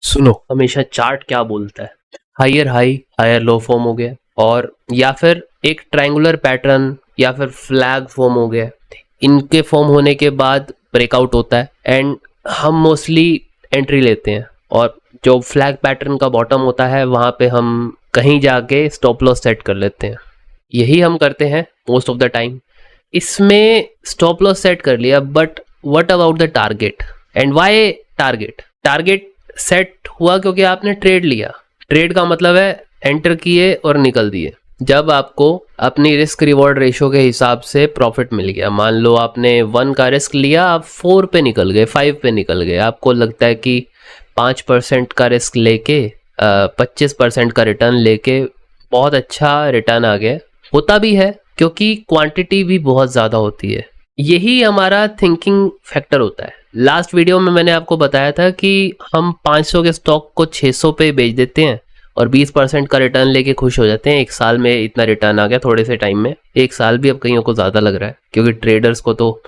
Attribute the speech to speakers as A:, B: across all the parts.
A: सुनो, हमेशा चार्ट क्या बोलता है, higher high higher low form हो गया, और या फिर एक ट्रायंगुलर पैटर्न या फिर फ्लैग फॉर्म हो गया। इनके फॉर्म होने के बाद ब्रेकआउट होता है एंड हम मोस्टली एंट्री लेते हैं, और जो फ्लैग पैटर्न का बॉटम होता है वहां पे हम कहीं जाके स्टॉप लॉस सेट कर लेते हैं। यही हम करते हैं मोस्ट ऑफ द टाइम। इसमें स्टॉप लॉस सेट कर लिया, but what about the target and why target? Target set हुआ क्योंकि आपने ट्रेड लिया। ट्रेड का मतलब है एंटर किए और निकल दिए। जब आपको अपनी रिस्क रिवॉर्ड रेशो के हिसाब से प्रॉफिट मिल गया, मान लो आपने 1 का रिस्क लिया, आप 4 पे निकल गए, 5 पे निकल गए, आपको लगता है कि 5% का रिस्क लेके 25% का रिटर्न लेके बहुत अच्छा रिटर्न आ गया। होता भी है क्योंकि क्वांटिटी भी बहुत ज़्यादा होती है। यही हमारा थिंकिंग फैक्टर होता है। लास्ट वीडियो में मैंने आपको बताया था कि हम 500 के स्टॉक को 600 पे बेच देते हैं और 20% का रिटर्न लेके खुश हो जाते हैं। एक साल में इतना रिटर्न आ गया थोड़े से टाइम में। एक साल भी अब कईयों को ज़्यादा लग रहा है क्योंकि ट्रेडर्स को तो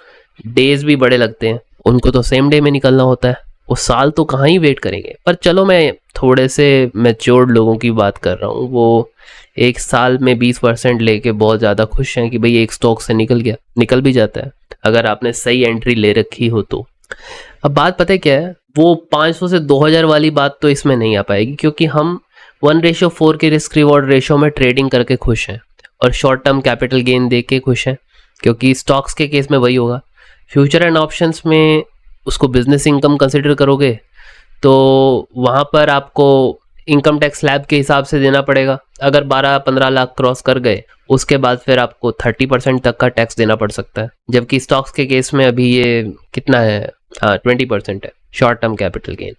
A: डेज भी बड़े लगते हैं, उनको तो सेम डे में निकलना होता है। वो साल तो कहाँ ही वेट करेंगे। पर चलो, मैं थोड़े से मैच्योर्ड लोगों की बात कर रहा हूँ। वो एक साल में 20% लेके बहुत ज़्यादा खुश हैं कि भाई एक स्टॉक से निकल गया। निकल भी जाता है अगर आपने सही एंट्री ले रखी हो तो। अब बात पता है क्या है, वो 500 से 2000 वाली बात तो इसमें नहीं आ पाएगी क्योंकि हम 1:4 के रिस्क रिवॉर्ड रेशो में ट्रेडिंग करके खुश हैं और शॉर्ट टर्म कैपिटल गेन दे के खुश हैं, क्योंकि स्टॉक्स के केस में वही होगा। फ्यूचर एंड ऑप्शंस में उसको बिजनेस इनकम कंसिडर करोगे तो वहाँ पर आपको इनकम टैक्स स्लैब के हिसाब से देना पड़ेगा। अगर 12-15 लाख क्रॉस कर गए उसके बाद फिर आपको 30% तक का टैक्स देना पड़ सकता है, जबकि स्टॉक्स के केस में अभी ये कितना है, 20% है शॉर्ट टर्म कैपिटल गेन,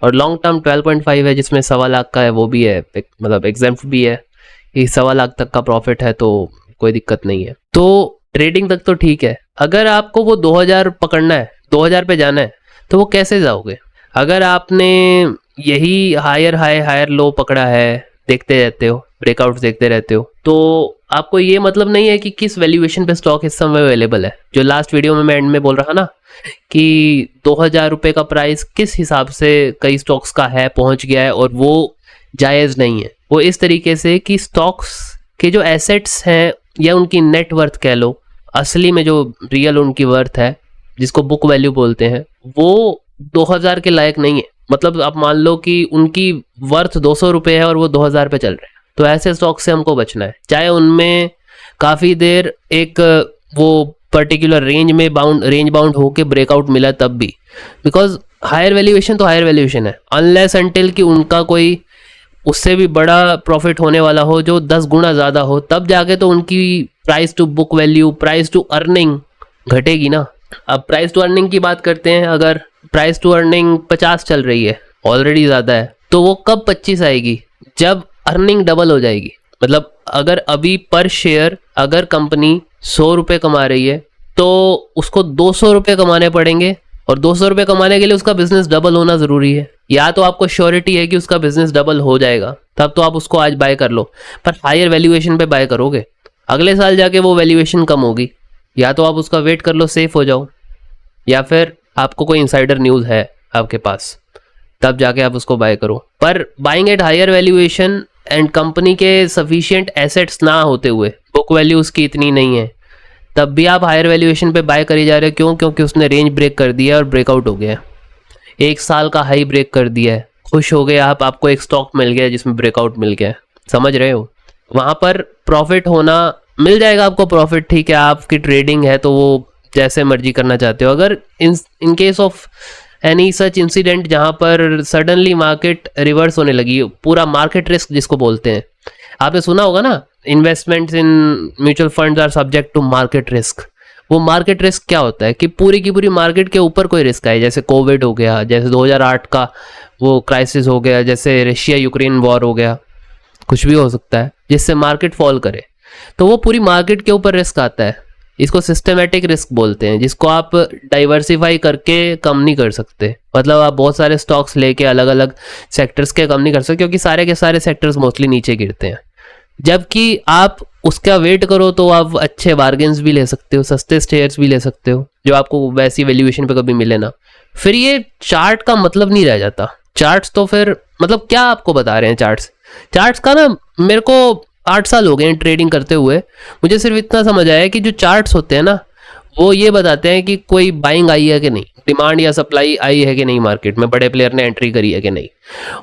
A: और लॉन्ग टर्म 12.5 है जिसमें 1.25 लाख का है, वो भी है, मतलब एग्जेम्प्ट भी है। ये 1.25 लाख तक का प्रॉफिट है तो कोई दिक्कत नहीं है। तो ट्रेडिंग तक तो ठीक है। अगर आपको वो 2000 पकड़ना है, 2000 पे जाना है, तो वो कैसे जाओगे? अगर आपने यही हायर हाई हायर लो पकड़ा है, देखते रहते हो, ब्रेकआउट देखते रहते हो, तो आपको ये मतलब नहीं है कि किस वैल्यूएशन पे स्टॉक इस समय अवेलेबल है। जो लास्ट वीडियो में मैं एंड में बोल रहा ना कि 2000 रुपये का प्राइस किस हिसाब से कई स्टॉक्स का है, पहुंच गया है, और वो जायज़ नहीं है। वो इस तरीके से कि स्टॉक्स के जो एसेट्स हैं या उनकी नेट वर्थ कह लो, असली में जो रियल उनकी वर्थ है जिसको बुक वैल्यू बोलते हैं, वो 2000 के लायक नहीं है। मतलब आप मान लो कि उनकी वर्थ 200 रुपये है और वो 2000 पे चल रहे हैं, तो ऐसे स्टॉक से हमको बचना है। चाहे उनमें काफ़ी देर एक वो पर्टिकुलर रेंज बाउंड होके ब्रेकआउट मिला तब भी, बिकॉज हायर वैल्यूएशन तो हायर वैल्यूएशन है, अनलेस अनटिल कि उनका कोई उससे भी बड़ा प्रॉफिट होने वाला हो जो 10 गुना ज़्यादा हो, तब जाके तो उनकी price to book value, price to earning घटेगी ना। अब प्राइस टू अर्निंग की बात करते हैं। अगर प्राइस टू अर्निंग 50 चल रही है, ऑलरेडी ज़्यादा है, तो वो कब 25 आएगी? जब अर्निंग डबल हो जाएगी। मतलब अगर अभी पर शेयर अगर कंपनी 100 रुपये कमा रही है तो उसको 200 रुपये कमाने पड़ेंगे, और 200 रुपये कमाने के लिए उसका बिजनेस डबल होना ज़रूरी है। या तो आपको श्योरिटी है कि उसका बिजनेस डबल हो जाएगा, तब तो आप उसको आज बाय कर लो, पर हायर वैल्यूएशन पे बाय करोगे, अगले साल जाके वो वैल्यूएशन कम होगी। या तो आप उसका वेट कर लो, सेफ हो जाओ, या फिर आपको कोई इनसाइडर न्यूज़ है आपके पास, तब जाके आप उसको बाय करो। पर buying at higher valuation and company के सफिशिएंट एसेट्स ना होते हुए, बुक वैल्यू उसकी इतनी नहीं है, तब भी आप हायर वैल्यूएशन पे बाय करी जा रहे हो। क्यों? क्योंकि उसने रेंज ब्रेक कर दिया और ब्रेकआउट हो गया, एक साल का हाई ब्रेक कर दिया है, खुश हो गए आप, आपको एक स्टॉक मिल गया जिसमें ब्रेकआउट मिल गया। समझ रहे हो? वहाँ पर प्रॉफिट होना मिल जाएगा आपको प्रॉफिट, ठीक है, आपकी ट्रेडिंग है तो वो जैसे मर्जी करना चाहते हो। अगर in case of any such incident जहाँ पर सडनली मार्केट रिवर्स होने लगी, पूरा मार्केट रिस्क जिसको बोलते हैं, आपने सुना होगा ना, investments in mutual funds are subject to market risk. वो मार्केट रिस्क क्या होता है कि पूरी की पूरी मार्केट के ऊपर कोई रिस्क आए, जैसे कोविड हो गया, जैसे 2008 का वो क्राइसिस हो गया, जैसे रशिया यूक्रेन वॉर हो गया, कुछ भी हो सकता है जिससे मार्केट फॉल करे, तो वो पूरी मार्केट के ऊपर रिस्क आता है। इसको सिस्टमेटिक रिस्क बोलते हैं, जिसको आप डाइवर्सिफाई करके कम नहीं कर सकते। मतलब आप बहुत सारे स्टॉक्स लेके अलग अलग सेक्टर्स के कम नहीं कर सकते, क्योंकि सारे के सारे सेक्टर्स मोस्टली नीचे गिरते हैं। जबकि आप उसका वेट करो तो आप अच्छे बार्गेन्स भी ले सकते हो, सस्ते शेयर्स भी ले सकते हो जो आपको वैसी वैल्यूएशन पे कभी मिले ना। फिर ये चार्ट का मतलब नहीं रह जाता। चार्ट्स तो फिर मतलब क्या आपको बता रहे हैं चार्ट्स का ना, मेरे को 8 साल हो गए हैं ट्रेडिंग करते हुए। मुझे सिर्फ इतना समझ आया कि जो चार्ट्स होते हैं ना, वो ये बताते हैं कि कोई बाइंग आई है कि नहीं, डिमांड या सप्लाई आई है कि नहीं, मार्केट में बड़े प्लेयर ने एंट्री करी है कि नहीं।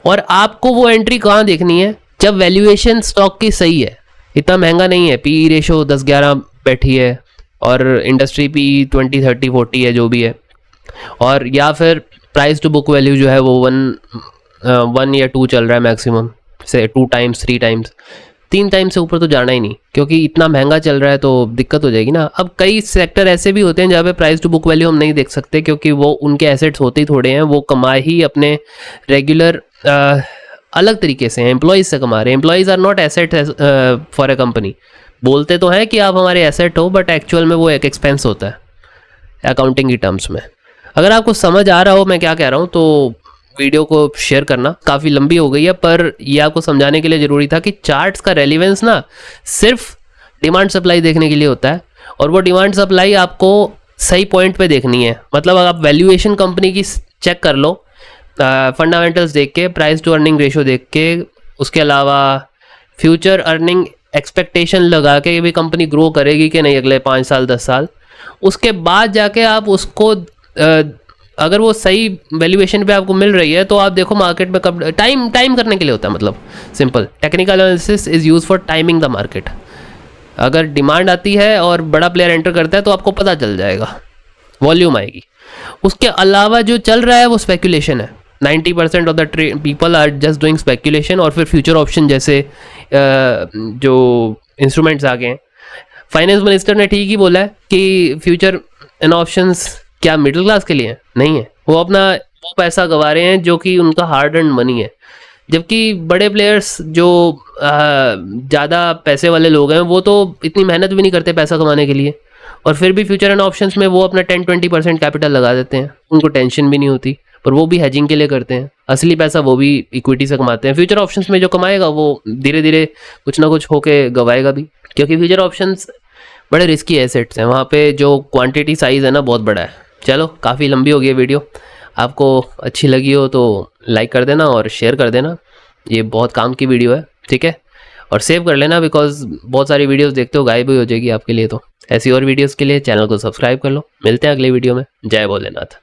A: और आपको वो एंट्री कहाँ देखनी है, जब वैल्यूएशन स्टॉक की सही है, इतना महंगा नहीं है, पी रेशो 10-11 बैठी है और इंडस्ट्री पी 20, 30, 40 है जो भी है, और या फिर प्राइस टू बुक वैल्यू जो है वो 1 या 2 चल रहा है मैक्सिमम, से 2 टाइम्स 3 टाइम्स, 3 टाइम से ऊपर तो जाना ही नहीं, क्योंकि इतना महंगा चल रहा है तो दिक्कत हो जाएगी ना। अब कई सेक्टर ऐसे भी होते हैं जहाँ पे प्राइस टू बुक वैल्यू हम नहीं देख सकते, क्योंकि वो उनके एसेट्स होते ही थोड़े हैं, वो कमा ही अपने रेगुलर अलग तरीके से एम्प्लॉयज़ से कमा रहे हैं। Employees are not asset for a company. बोलते तो हैं कि आप हमारे एसेट हो, बट एक्चुअल में वो एक एक्सपेंस होता है अकाउंटिंग की टर्म्स में। अगर आपको समझ आ रहा हो मैं क्या कह रहा हूँ तो वीडियो को शेयर करना। काफ़ी लंबी हो गई है, पर ये आपको समझाने के लिए ज़रूरी था कि चार्ट्स का रेलिवेंस ना सिर्फ डिमांड सप्लाई देखने के लिए होता है, और वो डिमांड सप्लाई आपको सही पॉइंट पे देखनी है। मतलब अगर आप वैल्यूएशन कंपनी की चेक कर लो, फंडामेंटल्स देख के, प्राइस टू अर्निंग रेशो देख के, उसके अलावा फ्यूचर अर्निंग एक्सपेक्टेशन लगा के भी कंपनी ग्रो करेगी कि नहीं अगले 5 साल 10 साल, उसके बाद जाके आप उसको अगर वो सही वैल्यूएशन पे आपको मिल रही है तो आप देखो मार्केट में कब टाइम करने के लिए होता है। मतलब simple technical analysis is use for timing the market. अगर डिमांड आती है और बड़ा प्लेयर एंटर करता है तो आपको पता चल जाएगा, वॉल्यूम आएगी। उसके अलावा जो चल रहा है वो स्पेकुलेशन है। 90% of the people are just doing speculation, और फिर फ्यूचर ऑप्शन जैसे जो इंस्ट्रूमेंट्स आ गए हैं। फाइनेंस मिनिस्टर ने ठीक ही बोला है कि फ्यूचर एंड ऑप्शंस क्या मिडिल क्लास के लिए है? नहीं है। वो पैसा गंवा रहे हैं जो कि उनका हार्ड अर्न मनी है, जबकि बड़े प्लेयर्स जो ज़्यादा पैसे वाले लोग हैं वो तो इतनी मेहनत भी नहीं करते पैसा कमाने के लिए, और फिर भी फ्यूचर एंड ऑप्शंस में वो अपना 10-20% कैपिटल लगा देते हैं, उनको टेंशन भी नहीं होती। पर वो भी हेजिंग के लिए करते हैं, असली पैसा वो भी इक्विटी से कमाते हैं। फ्यूचर ऑप्शंस में जो कमाएगा वो धीरे धीरे कुछ ना कुछ होके गवाएगा भी, क्योंकि फ्यूचर ऑप्शंस बड़े रिस्की एसेट्स हैं, वहाँ पे जो क्वांटिटी साइज़ है ना बहुत बड़ा है। चलो काफ़ी लंबी हो गई है वीडियो, आपको अच्छी लगी हो तो लाइक कर देना और शेयर कर देना। ये बहुत काम की वीडियो है, ठीक है, और सेव कर लेना, बिकॉज बहुत सारी वीडियोस देखते हो गायब भी हो जाएगी आपके लिए। तो ऐसी और वीडियोस के लिए चैनल को सब्सक्राइब कर लो। मिलते हैं अगले वीडियो में। जय भोलेनाथ।